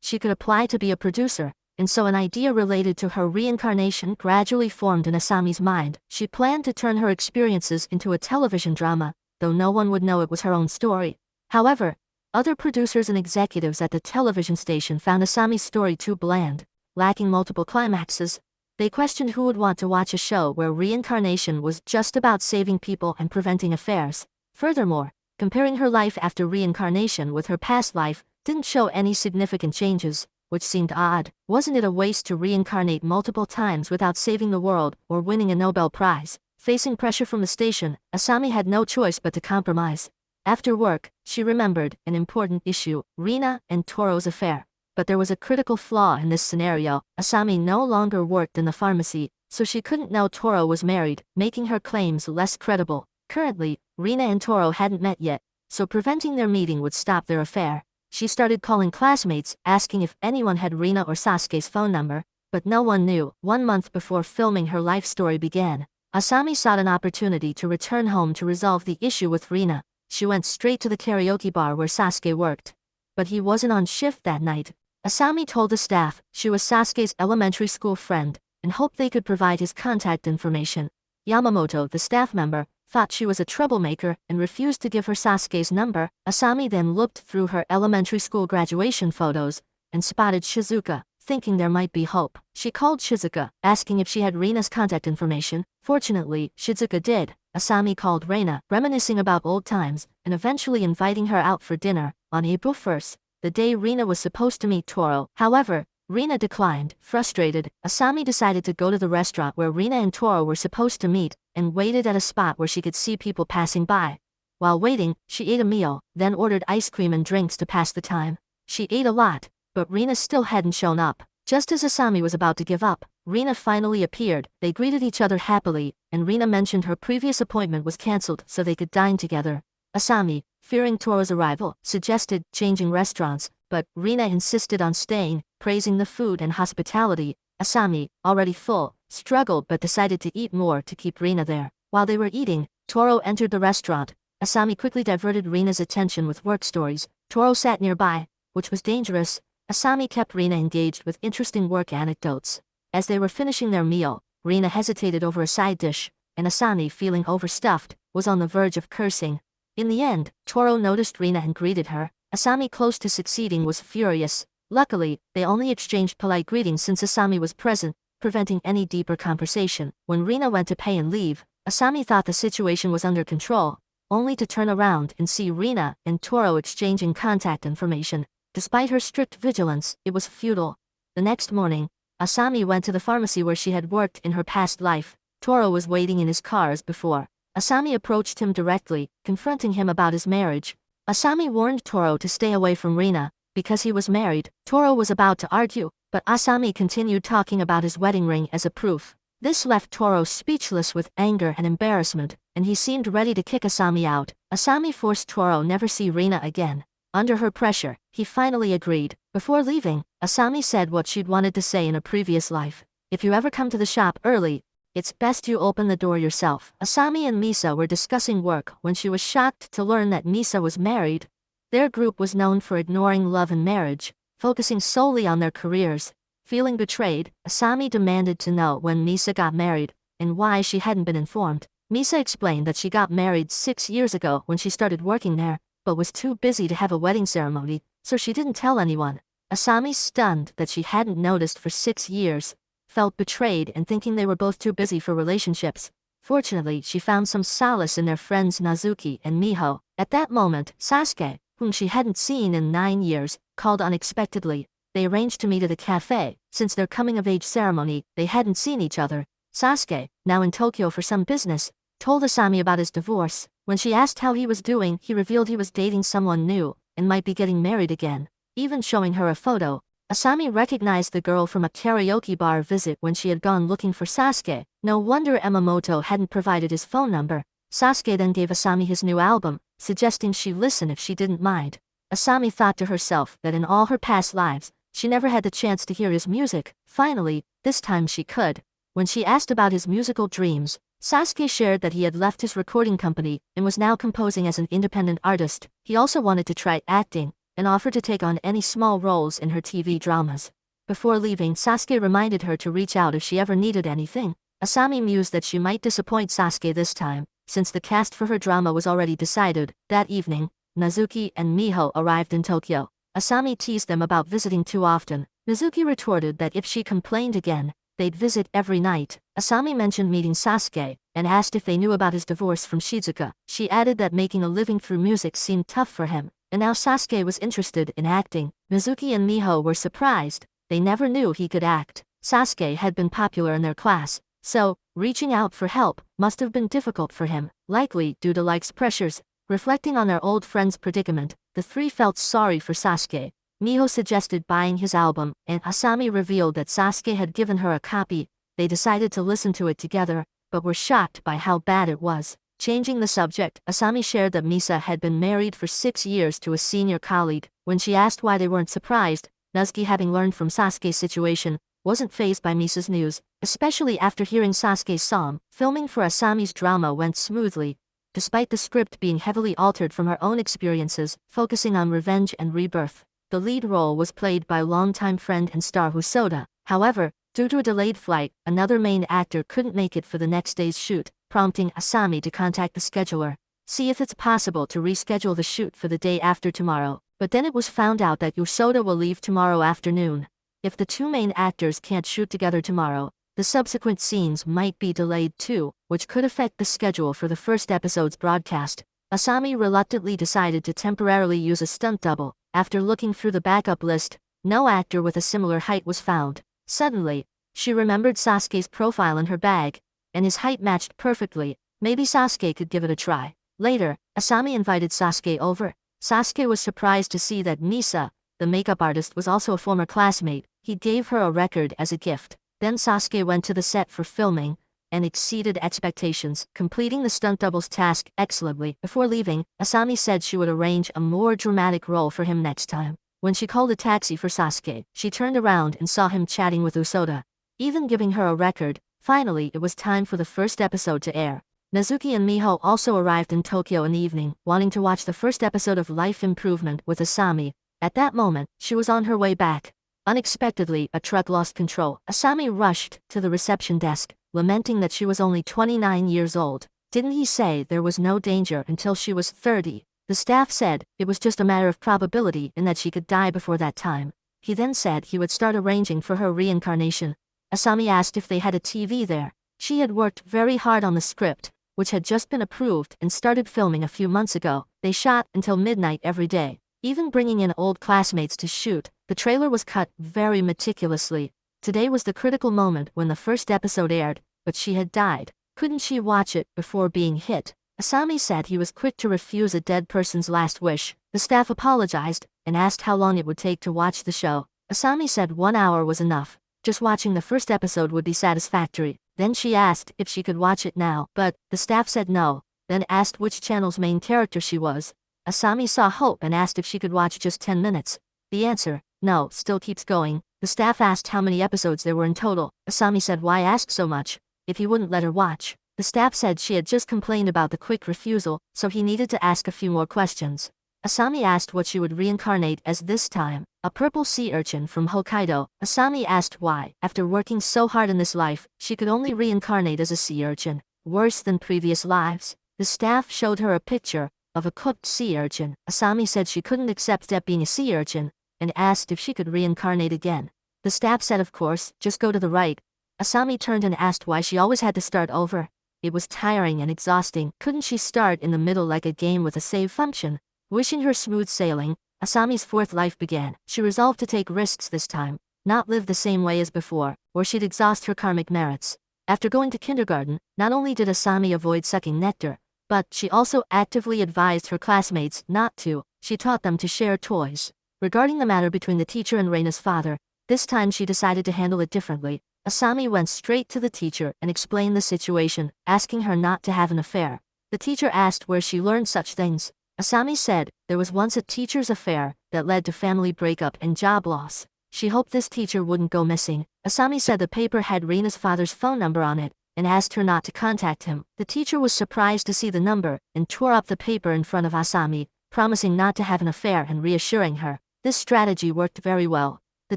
She could apply to be a producer, and so an idea related to her reincarnation gradually formed in Asami's mind. She planned to turn her experiences into a television drama, though no one would know it was her own story. However, other producers and executives at the television station found Asami's story too bland, lacking multiple climaxes. They questioned who would want to watch a show where reincarnation was just about saving people and preventing affairs. Furthermore, comparing her life after reincarnation with her past life didn't show any significant changes, which seemed odd. Wasn't it a waste to reincarnate multiple times without saving the world or winning a Nobel Prize? Facing pressure from the station, Asami had no choice but to compromise. After work, she remembered an important issue, Rina and Toro's affair. But there was a critical flaw in this scenario. Asami no longer worked in the pharmacy, so she couldn't know Toro was married, making her claims less credible. Currently, Rina and Toro hadn't met yet, so preventing their meeting would stop their affair. She started calling classmates, asking if anyone had Rina or Sasuke's phone number, but no one knew. 1 month before filming her life story began, Asami sought an opportunity to return home to resolve the issue with Rina. She went straight to the karaoke bar where Sasuke worked. But he wasn't on shift that night. Asami told the staff she was Sasuke's elementary school friend and hoped they could provide his contact information. Yamamoto, the staff member, thought she was a troublemaker and refused to give her Sasuke's number. Asami then looked through her elementary school graduation photos and spotted Shizuka, thinking there might be hope. She called Shizuka, asking if she had Rina's contact information. Fortunately, Shizuka did. Asami called Reina, reminiscing about old times, and eventually inviting her out for dinner on April 1st. The day Rina was supposed to meet Toro. However, Rina declined. Frustrated, Asami decided to go to the restaurant where Rina and Toro were supposed to meet, and waited at a spot where she could see people passing by. While waiting, she ate a meal, then ordered ice cream and drinks to pass the time. She ate a lot, but Rina still hadn't shown up. Just as Asami was about to give up, Rina finally appeared. They greeted each other happily, and Rina mentioned her previous appointment was cancelled so they could dine together. Asami, fearing Toro's arrival, suggested changing restaurants, but Rina insisted on staying, praising the food and hospitality. Asami, already full, struggled but decided to eat more to keep Rina there. While they were eating, Toro entered the restaurant. Asami quickly diverted Rina's attention with work stories. Toro sat nearby, which was dangerous. Asami kept Rina engaged with interesting work anecdotes. As they were finishing their meal, Rina hesitated over a side dish, and Asami, feeling overstuffed, was on the verge of cursing. In the end, Toro noticed Rina and greeted her. Asami, close to succeeding, was furious. Luckily, they only exchanged polite greetings since Asami was present, preventing any deeper conversation. When Rina went to pay and leave, Asami thought the situation was under control, only to turn around and see Rina and Toro exchanging contact information. Despite her strict vigilance, it was futile. The next morning, Asami went to the pharmacy where she had worked in her past life. Toro was waiting in his car as before. Asami approached him directly, confronting him about his marriage. Asami warned Toro to stay away from Rina, because he was married. Toro was about to argue, but Asami continued talking about his wedding ring as a proof. This left Toro speechless with anger and embarrassment, and he seemed ready to kick Asami out. Asami forced Toro never see Rina again. Under her pressure, he finally agreed. Before leaving, Asami said what she'd wanted to say in a previous life. If you ever come to the shop early, it's best you open the door yourself. Asami and Misa were discussing work when she was shocked to learn that Misa was married. Their group was known for ignoring love and marriage, focusing solely on their careers. Feeling betrayed, Asami demanded to know when Misa got married, and why she hadn't been informed. Misa explained that she got married 6 years ago when she started working there, but was too busy to have a wedding ceremony, so she didn't tell anyone. Asami, stunned that she hadn't noticed for 6 years, felt betrayed and thinking they were both too busy for relationships. Fortunately, she found some solace in their friends Nazuki and Miho. At that moment, Sasuke, whom she hadn't seen in 9 years, called unexpectedly. They arranged to meet at a cafe. Since their coming-of-age ceremony, they hadn't seen each other. Sasuke, now in Tokyo for some business, told Asami about his divorce. When she asked how he was doing, he revealed he was dating someone new, and might be getting married again. Even showing her a photo, Asami recognized the girl from a karaoke bar visit when she had gone looking for Sasuke. No wonder Emamoto hadn't provided his phone number. Sasuke then gave Asami his new album, suggesting she listen if she didn't mind. Asami thought to herself that in all her past lives, she never had the chance to hear his music. Finally, this time she could. When she asked about his musical dreams, Sasuke shared that he had left his recording company and was now composing as an independent artist. He also wanted to try acting, and offered to take on any small roles in her TV dramas. Before leaving, Sasuke reminded her to reach out if she ever needed anything. Asami mused that she might disappoint Sasuke this time, since the cast for her drama was already decided. That evening, Nazuki and Miho arrived in Tokyo. Asami teased them about visiting too often. Nazuki retorted that if she complained again, they'd visit every night. Asami mentioned meeting Sasuke, and asked if they knew about his divorce from Shizuka. She added that making a living through music seemed tough for him, and now Sasuke was interested in acting. Nazuki and Miho were surprised. They never knew he could act. Sasuke had been popular in their class, so reaching out for help must have been difficult for him, likely due to life's pressures. Reflecting on their old friend's predicament, the three felt sorry for Sasuke. Miho suggested buying his album, and Asami revealed that Sasuke had given her a copy. They decided to listen to it together, but were shocked by how bad it was. Changing the subject, Asami shared that Misa had been married for 6 years to a senior colleague. When she asked why they weren't surprised, Nazuki, having learned from Sasuke's situation, wasn't fazed by Misa's news, especially after hearing Sasuke's song. Filming for Asami's drama went smoothly, despite the script being heavily altered from her own experiences, focusing on revenge and rebirth. The lead role was played by longtime friend and star Hosoda. However, due to a delayed flight, another main actor couldn't make it for the next day's shoot, prompting Asami to contact the scheduler, see if it's possible to reschedule the shoot for the day after tomorrow. But then it was found out that Hosoda will leave tomorrow afternoon. If the two main actors can't shoot together tomorrow, the subsequent scenes might be delayed too, which could affect the schedule for the first episode's broadcast. Asami reluctantly decided to temporarily use a stunt double. After looking through the backup list, no actor with a similar height was found. Suddenly, she remembered Sasuke's profile in her bag, and his height matched perfectly. Maybe Sasuke could give it a try. Later, Asami invited Sasuke over. Sasuke was surprised to see that Misa, the makeup artist, was also a former classmate. He gave her a record as a gift. Then Sasuke went to the set for filming, and exceeded expectations, completing the stunt double's task excellently. Before leaving, Asami said she would arrange a more dramatic role for him next time. When she called a taxi for Sasuke, she turned around and saw him chatting with Hosoda, even giving her a record. Finally, it was time for the first episode to air. Nazuki and Miho also arrived in Tokyo in the evening, wanting to watch the first episode of Life Improvement with Asami. At that moment, she was on her way back. Unexpectedly, a truck lost control. Asami rushed to the reception desk, lamenting that she was only 29 years old. Didn't he say there was no danger until she was 30? The staff said it was just a matter of probability and that she could die before that time. He then said he would start arranging for her reincarnation. Asami asked if they had a TV there. She had worked very hard on the script, which had just been approved, and started filming a few months ago. They shot until midnight every day, even bringing in old classmates to shoot. The trailer was cut very meticulously. Today was the critical moment when the first episode aired, but she had died. Couldn't she watch it before being hit? Asami said he was quick to refuse a dead person's last wish. The staff apologized and asked how long it would take to watch the show. Asami said 1 hour was enough. Just watching the first episode would be satisfactory. Then she asked if she could watch it now, but the staff said no, then asked which channel's main character she was. Asami saw hope and asked if she could watch just 10 minutes. The answer, no, still keeps going. The staff asked how many episodes there were in total. Asami said why ask so much, if he wouldn't let her watch. The staff said she had just complained about the quick refusal, so he needed to ask a few more questions. Asami asked what she would reincarnate as this time, a purple sea urchin from Hokkaido. Asami asked why, after working so hard in this life, she could only reincarnate as a sea urchin, worse than previous lives. The staff showed her a picture of a cooked sea urchin. Asami said she couldn't accept that being a sea urchin, and asked if she could reincarnate again. The staff said of course, just go to the right. Asami turned and asked why she always had to start over. It was tiring and exhausting. Couldn't she start in the middle like a game with a save function? Wishing her smooth sailing, Asami's fourth life began. She resolved to take risks this time, not live the same way as before, or she'd exhaust her karmic merits. After going to kindergarten, not only did Asami avoid sucking nectar, but she also actively advised her classmates not to. She taught them to share toys. Regarding the matter between the teacher and Reina's father, this time she decided to handle it differently. Asami went straight to the teacher and explained the situation, asking her not to have an affair. The teacher asked where she learned such things. Asami said, there was once a teacher's affair that led to family breakup and job loss. She hoped this teacher wouldn't go missing. Asami said the paper had Reina's father's phone number on it, and asked her not to contact him. The teacher was surprised to see the number, and tore up the paper in front of Asami, promising not to have an affair and reassuring her. This strategy worked very well. The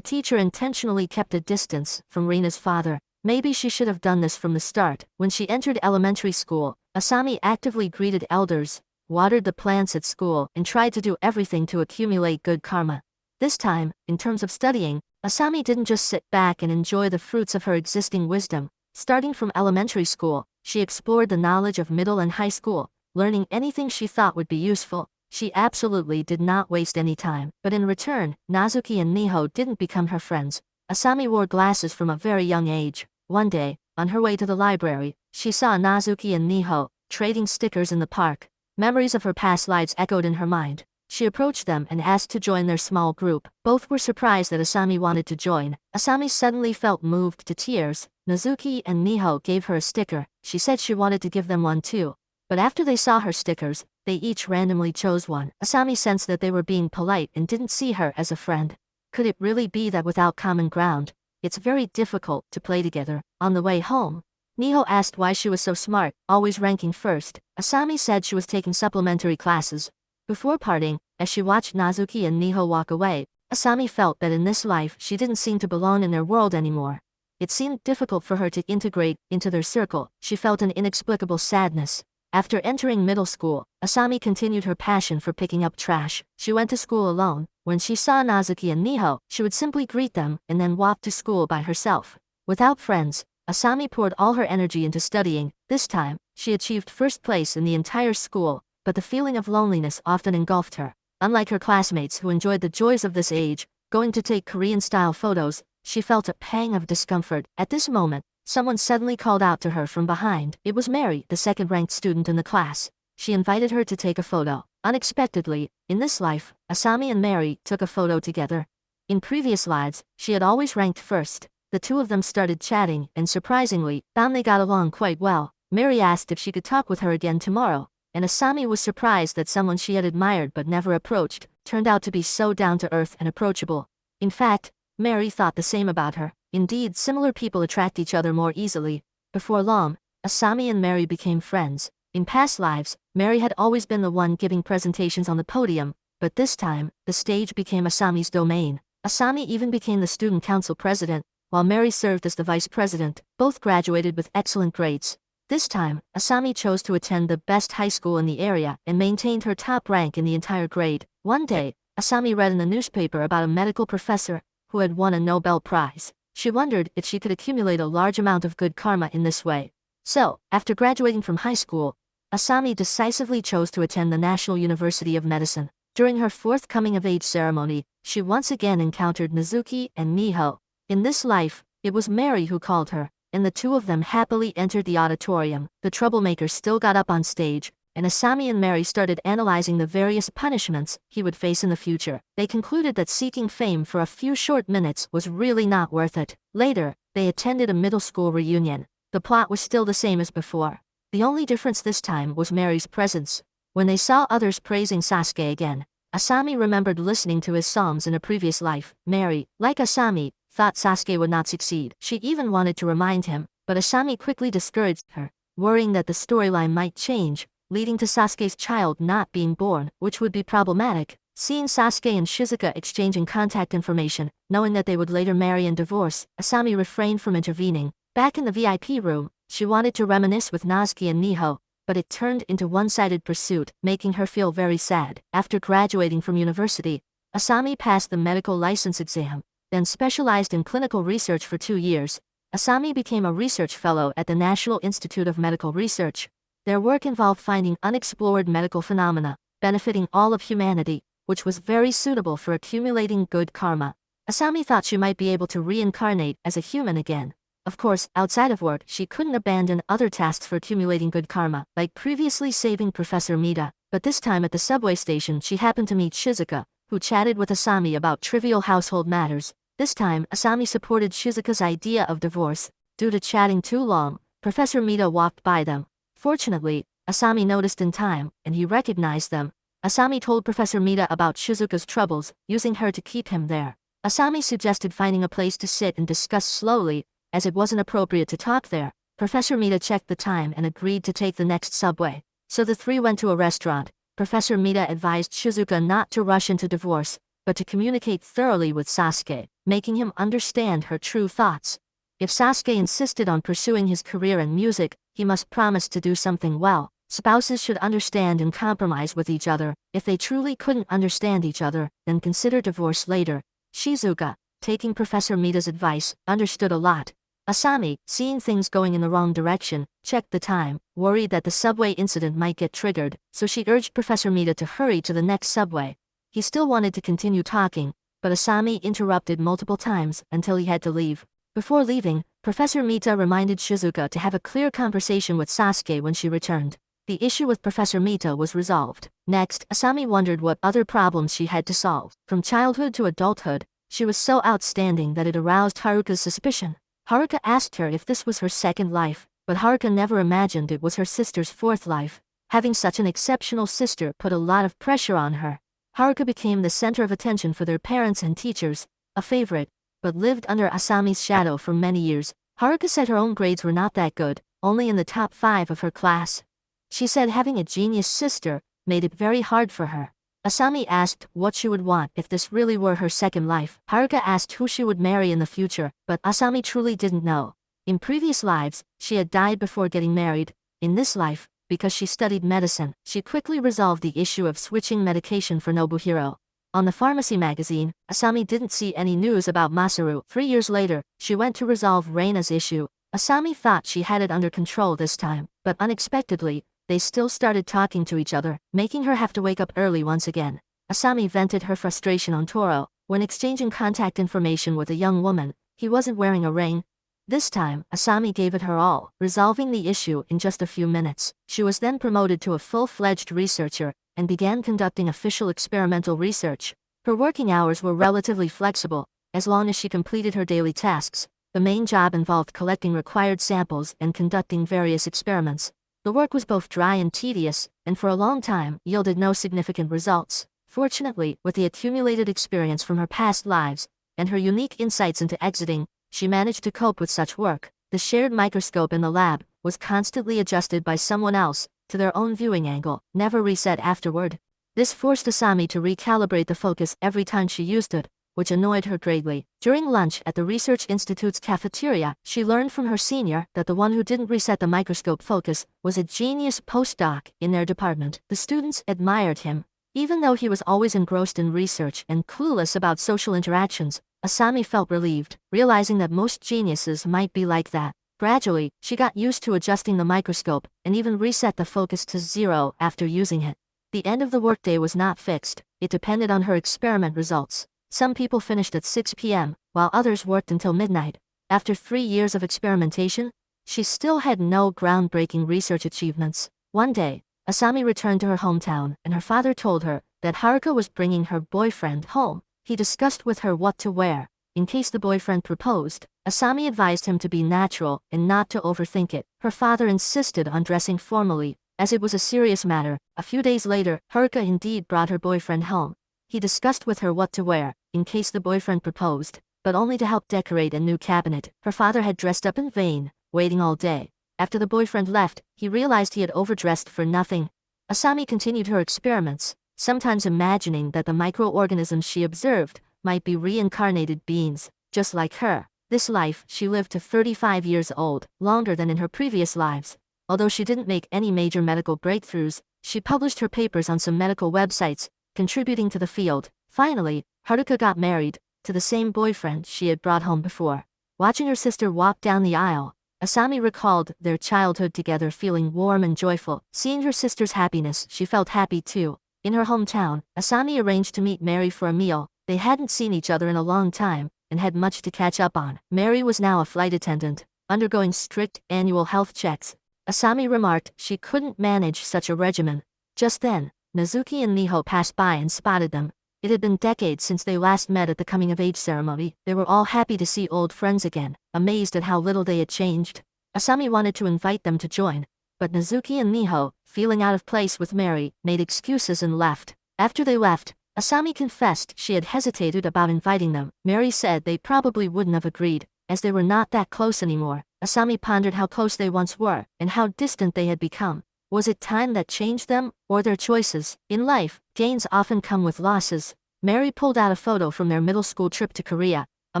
teacher intentionally kept a distance from Reina's father. Maybe she should have done this from the start. When she entered elementary school, Asami actively greeted elders, watered the plants at school, and tried to do everything to accumulate good karma. This time, in terms of studying, Asami didn't just sit back and enjoy the fruits of her existing wisdom. Starting from elementary school, she explored the knowledge of middle and high school, learning anything she thought would be useful. She absolutely did not waste any time. But in return, Nazuki and Niho didn't become her friends. Asami wore glasses from a very young age. One day, on her way to the library, she saw Nazuki and Niho trading stickers in the park. Memories of her past lives echoed in her mind. She approached them and asked to join their small group. Both were surprised that Asami wanted to join. Asami suddenly felt moved to tears. Nazuki and Niho gave her a sticker. She said she wanted to give them one too. But after they saw her stickers, they each randomly chose one. Asami sensed that they were being polite and didn't see her as a friend. Could it really be that without common ground, it's very difficult to play together? On the way home, Niho asked why she was so smart, always ranking first. Asami said she was taking supplementary classes. Before parting, as she watched Nazuki and Niho walk away, Asami felt that in this life she didn't seem to belong in their world anymore. It seemed difficult for her to integrate into their circle. She felt an inexplicable sadness. After entering middle school, Asami continued her passion for picking up trash. She went to school alone. When she saw Nazuki and Niho, she would simply greet them and then walk to school by herself. Without friends, Asami poured all her energy into studying. This time, she achieved first place in the entire school, but the feeling of loneliness often engulfed her. Unlike her classmates who enjoyed the joys of this age, going to take Korean-style photos, she felt a pang of discomfort. At this moment, someone suddenly called out to her from behind. It was Mary, the second-ranked student in the class. She invited her to take a photo. Unexpectedly, in this life, Asami and Mary took a photo together. In previous lives, she had always ranked first. The two of them started chatting and surprisingly, found they got along quite well. Mary asked if she could talk with her again tomorrow, and Asami was surprised that someone she had admired but never approached turned out to be so down-to-earth and approachable. In fact, Mary thought the same about her. Indeed, similar people attract each other more easily. Before long, Asami and Mary became friends. In past lives, Mary had always been the one giving presentations on the podium, but this time, the stage became Asami's domain. Asami even became the student council president, while Mary served as the vice president. Both graduated with excellent grades. This time, Asami chose to attend the best high school in the area and maintained her top rank in the entire grade. One day, Asami read in the newspaper about a medical professor who had won a Nobel Prize. She wondered if she could accumulate a large amount of good karma in this way. So, after graduating from high school, Asami decisively chose to attend the National University of Medicine. During her fourth coming-of-age ceremony, she once again encountered Nazuki and Niho. In this life, it was Mary who called her, and the two of them happily entered the auditorium. The troublemaker still got up on stage, and Asami and Mary started analyzing the various punishments he would face in the future. They concluded that seeking fame for a few short minutes was really not worth it. Later, they attended a middle school reunion. The plot was still the same as before. The only difference this time was Mary's presence. When they saw others praising Sasuke again, Asami remembered listening to his songs in a previous life. Mary, like Asami, thought Sasuke would not succeed. She even wanted to remind him, but Asami quickly discouraged her, worrying that the storyline might change, leading to Sasuke's child not being born, which would be problematic. Seeing Sasuke and Shizuka exchanging contact information, knowing that they would later marry and divorce, Asami refrained from intervening. Back in the VIP room, she wanted to reminisce with Natsuki and Miho, but it turned into one-sided pursuit, making her feel very sad. After graduating from university, Asami passed the medical license exam, then specialized in clinical research for 2 years. Asami became a research fellow at the National Institute of Medical Research. Their work involved finding unexplored medical phenomena, benefiting all of humanity, which was very suitable for accumulating good karma. Asami thought she might be able to reincarnate as a human again. Of course, outside of work, she couldn't abandon other tasks for accumulating good karma, like previously saving Professor Mita, but this time at the subway station she happened to meet Shizuka, who chatted with Asami about trivial household matters. This time, Asami supported Shizuka's idea of divorce. Due to chatting too long, Professor Mita walked by them. Fortunately, Asami noticed in time, and he recognized them. Asami told Professor Mita about Shizuka's troubles, using her to keep him there. Asami suggested finding a place to sit and discuss slowly, as it wasn't appropriate to talk there. Professor Mita checked the time and agreed to take the next subway. So the three went to a restaurant. Professor Mita advised Shizuka not to rush into divorce, but to communicate thoroughly with Sasuke, making him understand her true thoughts. If Sasuke insisted on pursuing his career in music, he must promise to do something well. Spouses should understand and compromise with each other. If they truly couldn't understand each other, then consider divorce later. Shizuka, taking Professor Mita's advice, understood a lot. Asami, seeing things going in the wrong direction, checked the time, worried that the subway incident might get triggered, so she urged Professor Mita to hurry to the next subway. He still wanted to continue talking, but Asami interrupted multiple times until he had to leave. Before leaving, Professor Mita reminded Shizuka to have a clear conversation with Sasuke when she returned. The issue with Professor Mita was resolved. Next, Asami wondered what other problems she had to solve. From childhood to adulthood, she was so outstanding that it aroused Haruka's suspicion. Haruka asked her if this was her second life, but Haruka never imagined it was her sister's fourth life. Having such an exceptional sister put a lot of pressure on her. Haruka became the center of attention for their parents and teachers, a favorite, but lived under Asami's shadow for many years. Haruka said her own grades were not that good, only in the top 5 of her class. She said having a genius sister made it very hard for her. Asami asked what she would want if this really were her second life. Haruka asked who she would marry in the future, but Asami truly didn't know. In previous lives, she had died before getting married. In this life, because she studied medicine, she quickly resolved the issue of switching medication for Nobuhiro. On the pharmacy magazine, Asami didn't see any news about Masaru. 3 years later, she went to resolve Reina's issue. Asami thought she had it under control this time, but unexpectedly, they still started talking to each other, making her have to wake up early once again. Asami vented her frustration on Toro. When exchanging contact information with a young woman, he wasn't wearing a ring. This time, Asami gave it her all, resolving the issue in just a few minutes. She was then promoted to a full-fledged researcher, and began conducting official experimental research. Her working hours were relatively flexible, as long as she completed her daily tasks. The main job involved collecting required samples and conducting various experiments. The work was both dry and tedious, and for a long time yielded no significant results. Fortunately, with the accumulated experience from her past lives, and her unique insights into exiting, she managed to cope with such work. The shared microscope in the lab was constantly adjusted by someone else, to their own viewing angle, never reset afterward. This forced Asami to recalibrate the focus every time she used it, which annoyed her greatly. During lunch at the Research Institute's cafeteria, she learned from her senior that the one who didn't reset the microscope focus was a genius postdoc in their department. The students admired him. Even though he was always engrossed in research and clueless about social interactions, Asami felt relieved, realizing that most geniuses might be like that. Gradually, she got used to adjusting the microscope, and even reset the focus to 0 after using it. The end of the workday was not fixed, it depended on her experiment results. Some people finished at 6 p.m., while others worked until midnight. After 3 years of experimentation, she still had no groundbreaking research achievements. One day, Asami returned to her hometown, and her father told her that Haruka was bringing her boyfriend home. He discussed with her what to wear, in case the boyfriend proposed. Asami advised him to be natural and not to overthink it. Her father insisted on dressing formally, as it was a serious matter. A few days later, Haruka indeed brought her boyfriend home. He discussed with her what to wear, in case the boyfriend proposed, but only to help decorate a new cabinet. Her father had dressed up in vain, waiting all day. After the boyfriend left, he realized he had overdressed for nothing. Asami continued her experiments, sometimes imagining that the microorganisms she observed might be reincarnated beings, just like her. This life, she lived to 35 years old, longer than in her previous lives. Although she didn't make any major medical breakthroughs, she published her papers on some medical websites, contributing to the field. Finally, Haruka got married, to the same boyfriend she had brought home before. Watching her sister walk down the aisle, Asami recalled their childhood together, feeling warm and joyful. Seeing her sister's happiness, she felt happy too. In her hometown, Asami arranged to meet Mary for a meal. They hadn't seen each other in a long time, and had much to catch up on. Mary was now a flight attendant, undergoing strict annual health checks. Asami remarked she couldn't manage such a regimen. Just then, Nazuki and Miho passed by and spotted them. It had been decades since they last met at the coming-of-age ceremony. They were all happy to see old friends again, amazed at how little they had changed. Asami wanted to invite them to join, but Nazuki and Miho, feeling out of place with Mary, made excuses and left. After they left, Asami confessed she had hesitated about inviting them. Mary said they probably wouldn't have agreed, as they were not that close anymore. Asami pondered how close they once were, and how distant they had become. Was it time that changed them, or their choices? In life, gains often come with losses. Mary pulled out a photo from their middle school trip to Korea, a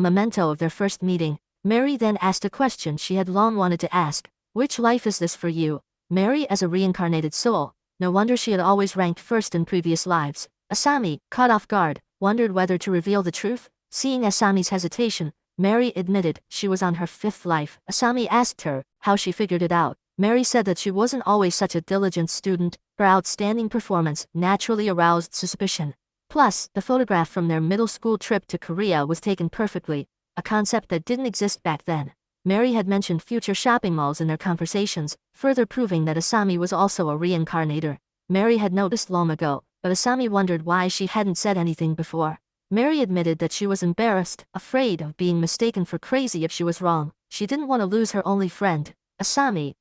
memento of their first meeting. Mary then asked a question she had long wanted to ask. Which life is this for you? Mary as a reincarnated soul. No wonder she had always ranked first in previous lives. Asami, caught off guard, wondered whether to reveal the truth. Seeing Asami's hesitation, Mary admitted she was on her fifth life. Asami asked her how she figured it out. Mary said that she wasn't always such a diligent student. Her outstanding performance naturally aroused suspicion. Plus, the photograph from their middle school trip to Korea was taken perfectly, a concept that didn't exist back then. Mary had mentioned future shopping malls in their conversations, further proving that Asami was also a reincarnator. Mary had noticed long ago, but Asami wondered why she hadn't said anything before. Mary admitted that she was embarrassed, afraid of being mistaken for crazy if she was wrong. She didn't want to lose her only friend. Asami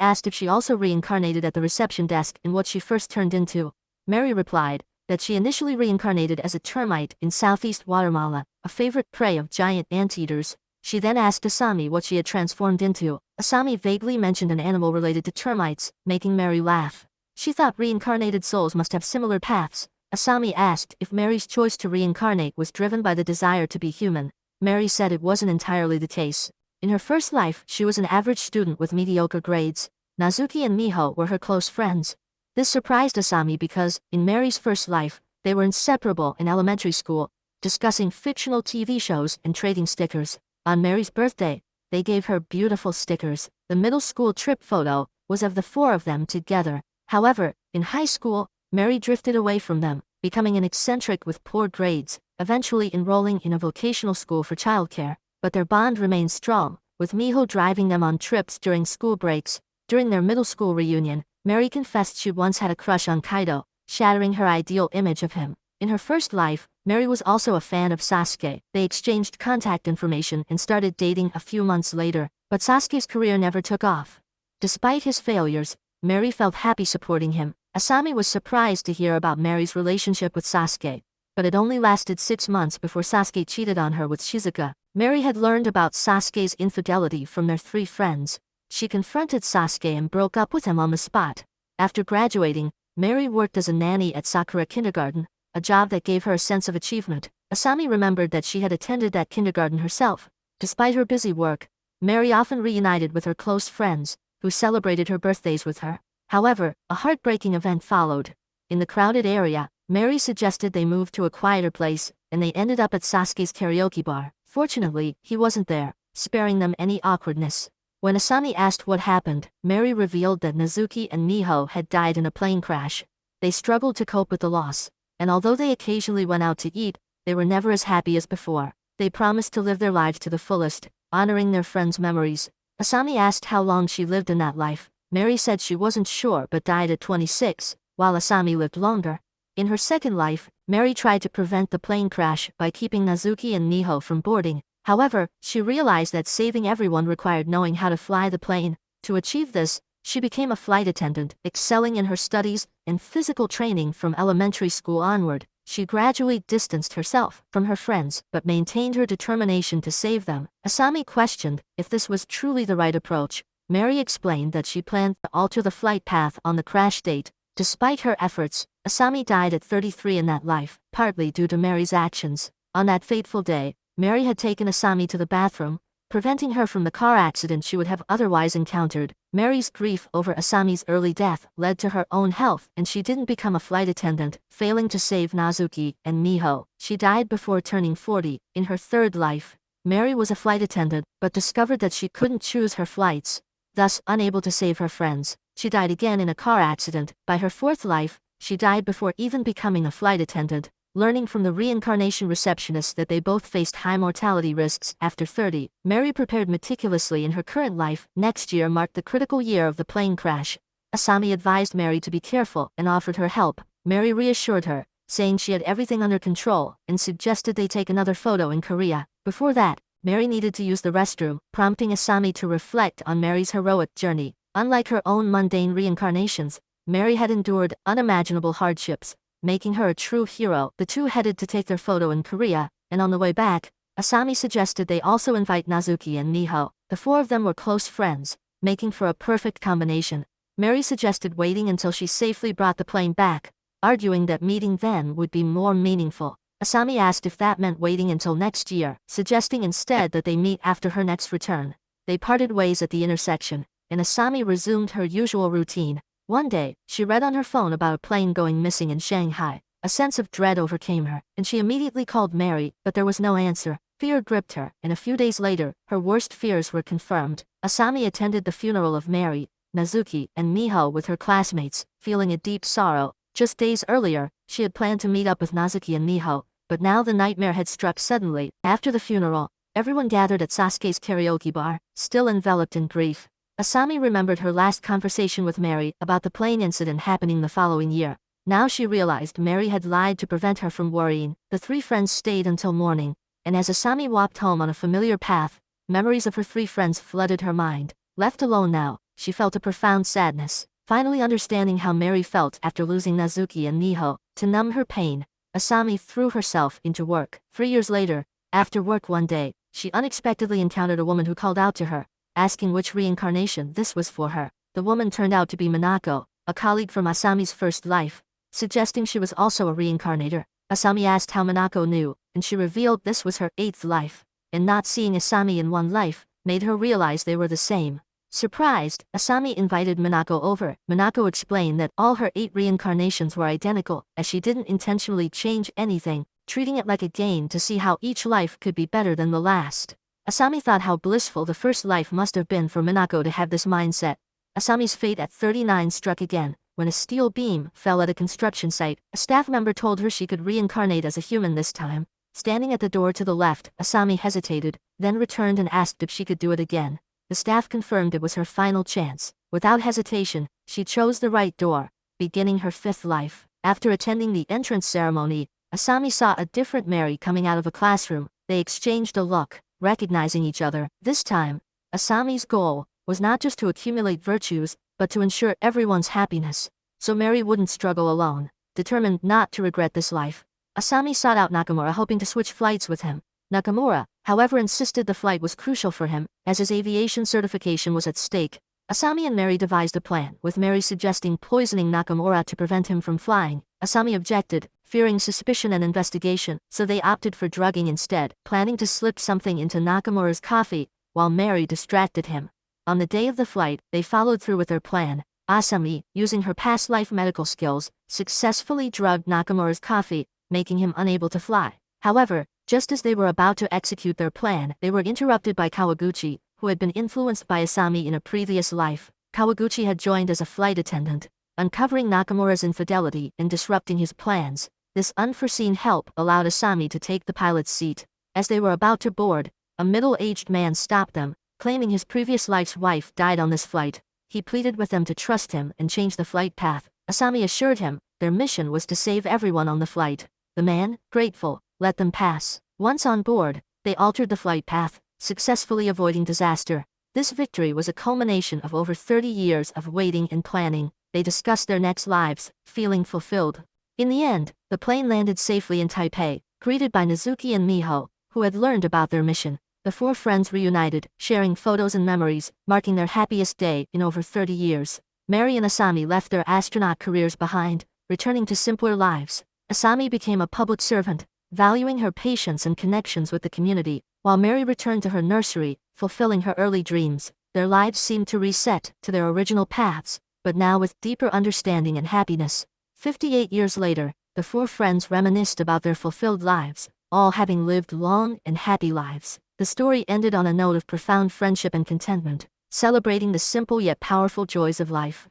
asked if she also reincarnated at the reception desk in what she first turned into. Mary replied that she initially reincarnated as a termite in southeast Guatemala, a favorite prey of giant anteaters. She then asked Asami what she had transformed into. Asami vaguely mentioned an animal related to termites, making Mary laugh. She thought reincarnated souls must have similar paths. Asami asked if Mary's choice to reincarnate was driven by the desire to be human. Mary said it wasn't entirely the case. In her first life, she was an average student with mediocre grades. Nazuki and Miho were her close friends. This surprised Asami because, in Mary's first life, they were inseparable in elementary school, discussing fictional TV shows and trading stickers. On Mary's birthday, they gave her beautiful stickers. The middle school trip photo was of the four of them together. However, in high school, Mary drifted away from them, becoming an eccentric with poor grades, eventually enrolling in a vocational school for childcare. But their bond remained strong, with Miho driving them on trips during school breaks. During their middle school reunion, Mary confessed she once had a crush on Kaido, shattering her ideal image of him. In her first life, Mary was also a fan of Sasuke. They exchanged contact information and started dating a few months later, but Sasuke's career never took off. Despite his failures, Mary felt happy supporting him. Asami was surprised to hear about Mary's relationship with Sasuke, but it only lasted 6 months before Sasuke cheated on her with Shizuka. Mary had learned about Sasuke's infidelity from their 3 friends. She confronted Sasuke and broke up with him on the spot. After graduating, Mary worked as a nanny at Sakura Kindergarten, a job that gave her a sense of achievement. Asami remembered that she had attended that kindergarten herself. Despite her busy work, Mary often reunited with her close friends, who celebrated her birthdays with her. However, a heartbreaking event followed. In the crowded area, Mary suggested they move to a quieter place, and they ended up at Sasuke's karaoke bar. Fortunately, he wasn't there, sparing them any awkwardness. When Asami asked what happened, Mary revealed that Nazuki and Miho had died in a plane crash. They struggled to cope with the loss, and although they occasionally went out to eat, they were never as happy as before. They promised to live their lives to the fullest, honoring their friends' memories. Asami asked how long she lived in that life. Mary said she wasn't sure but died at 26, while Asami lived longer. In her second life, Mary tried to prevent the plane crash by keeping Nazuki and Miho from boarding. However, she realized that saving everyone required knowing how to fly the plane. To achieve this, She became a flight attendant, excelling in her studies and physical training from elementary school onward. She gradually distanced herself from her friends but maintained her determination to save them. Asami questioned if this was truly the right approach. Mary explained that she planned to alter the flight path on the crash date. Despite her efforts, Asami died at 33 in that life, partly due to Mary's actions. On that fateful day, Mary had taken Asami to the bathroom, preventing her from the car accident she would have otherwise encountered. Mary's grief over Asami's early death led to her own health, and she didn't become a flight attendant, failing to save Nazuki and Miho. She died before turning 40, in her third life. Mary was a flight attendant, but discovered that she couldn't choose her flights. Thus, unable to save her friends, she died again in a car accident. By her fourth life, she died before even becoming a flight attendant. Learning from the reincarnation receptionist that they both faced high mortality risks after 30, Mary prepared meticulously in her current life. Next year marked the critical year of the plane crash. Asami advised Mary to be careful and offered her help. Mary reassured her, saying she had everything under control, and suggested they take another photo in Korea. Before that, Mary needed to use the restroom, prompting Asami to reflect on Mary's heroic journey. Unlike her own mundane reincarnations, Mary had endured unimaginable hardships, making her a true hero. The two headed to take their photo in Korea, and on the way back, Asami suggested they also invite Nazuki and Miho. The four of them were close friends, making for a perfect combination. Mary suggested waiting until she safely brought the plane back, arguing that meeting then would be more meaningful. Asami asked if that meant waiting until next year, suggesting instead that they meet after her next return. They parted ways at the intersection, and Asami resumed her usual routine. One day, she read on her phone about a plane going missing in Shanghai. A sense of dread overcame her, and she immediately called Mary, but there was no answer. Fear gripped her, and a few days later, her worst fears were confirmed. Asami attended the funeral of Mary, Nazuki, and Miho with her classmates, feeling a deep sorrow. Just days earlier, she had planned to meet up with Nazuki and Miho, but now the nightmare had struck suddenly. After the funeral, everyone gathered at Sasuke's karaoke bar, still enveloped in grief. Asami remembered her last conversation with Mary about the plane incident happening the following year. Now she realized Mary had lied to prevent her from worrying. The three friends stayed until morning, and as Asami walked home on a familiar path, memories of her three friends flooded her mind. Left alone now, she felt a profound sadness. Finally understanding how Mary felt after losing Nazuki and Miho, to numb her pain, Asami threw herself into work. 3 years later, after work one day, she unexpectedly encountered a woman who called out to her, asking which reincarnation this was for her. The woman turned out to be Minako, a colleague from Asami's first life, suggesting she was also a reincarnator. Asami asked how Minako knew, and she revealed this was her 8th life, and not seeing Asami in one life made her realize they were the same. Surprised, Asami invited Minako over. Minako explained that all her 8 reincarnations were identical, as she didn't intentionally change anything, treating it like a game to see how each life could be better than the last. Asami thought how blissful the first life must have been for Minako to have this mindset. Asami's fate at 39 struck again, when a steel beam fell at a construction site. A staff member told her she could reincarnate as a human this time. Standing at the door to the left, Asami hesitated, then returned and asked if she could do it again. The staff confirmed it was her final chance. Without hesitation, she chose the right door, beginning her 5th life. After attending the entrance ceremony, Asami saw a different Mary coming out of a classroom. They exchanged a look, recognizing each other. This time, Asami's goal was not just to accumulate virtues, but to ensure everyone's happiness, so Mary wouldn't struggle alone. Determined not to regret this life, Asami sought out Nakamura, hoping to switch flights with him. Nakamura, however, insisted the flight was crucial for him, as his aviation certification was at stake. Asami and Mary devised a plan, with Mary suggesting poisoning Nakamura to prevent him from flying. Asami objected, fearing suspicion and investigation, so they opted for drugging instead, planning to slip something into Nakamura's coffee, while Mary distracted him. On the day of the flight, they followed through with their plan. Asami, using her past life medical skills, successfully drugged Nakamura's coffee, making him unable to fly. However, just as they were about to execute their plan, they were interrupted by Kawaguchi, who had been influenced by Asami in a previous life. Kawaguchi had joined as a flight attendant, uncovering Nakamura's infidelity and disrupting his plans. This unforeseen help allowed Asami to take the pilot's seat. As they were about to board, a middle-aged man stopped them, claiming his previous life's wife died on this flight. He pleaded with them to trust him and change the flight path. Asami assured him their mission was to save everyone on the flight. The man, grateful, let them pass. Once on board, they altered the flight path, successfully avoiding disaster. This victory was a culmination of over 30 years of waiting and planning. They discussed their next lives, feeling fulfilled. In the end, the plane landed safely in Taipei, greeted by Nezuki and Miho, who had learned about their mission. The four friends reunited, sharing photos and memories, marking their happiest day in over 30 years. Mary and Asami left their astronaut careers behind, returning to simpler lives. Asami became a public servant, valuing her patience and connections with the community, while Mary returned to her nursery, fulfilling her early dreams. Their lives seemed to reset to their original paths, but now with deeper understanding and happiness. 58 years later, the four friends reminisced about their fulfilled lives, all having lived long and happy lives. The story ended on a note of profound friendship and contentment, celebrating the simple yet powerful joys of life.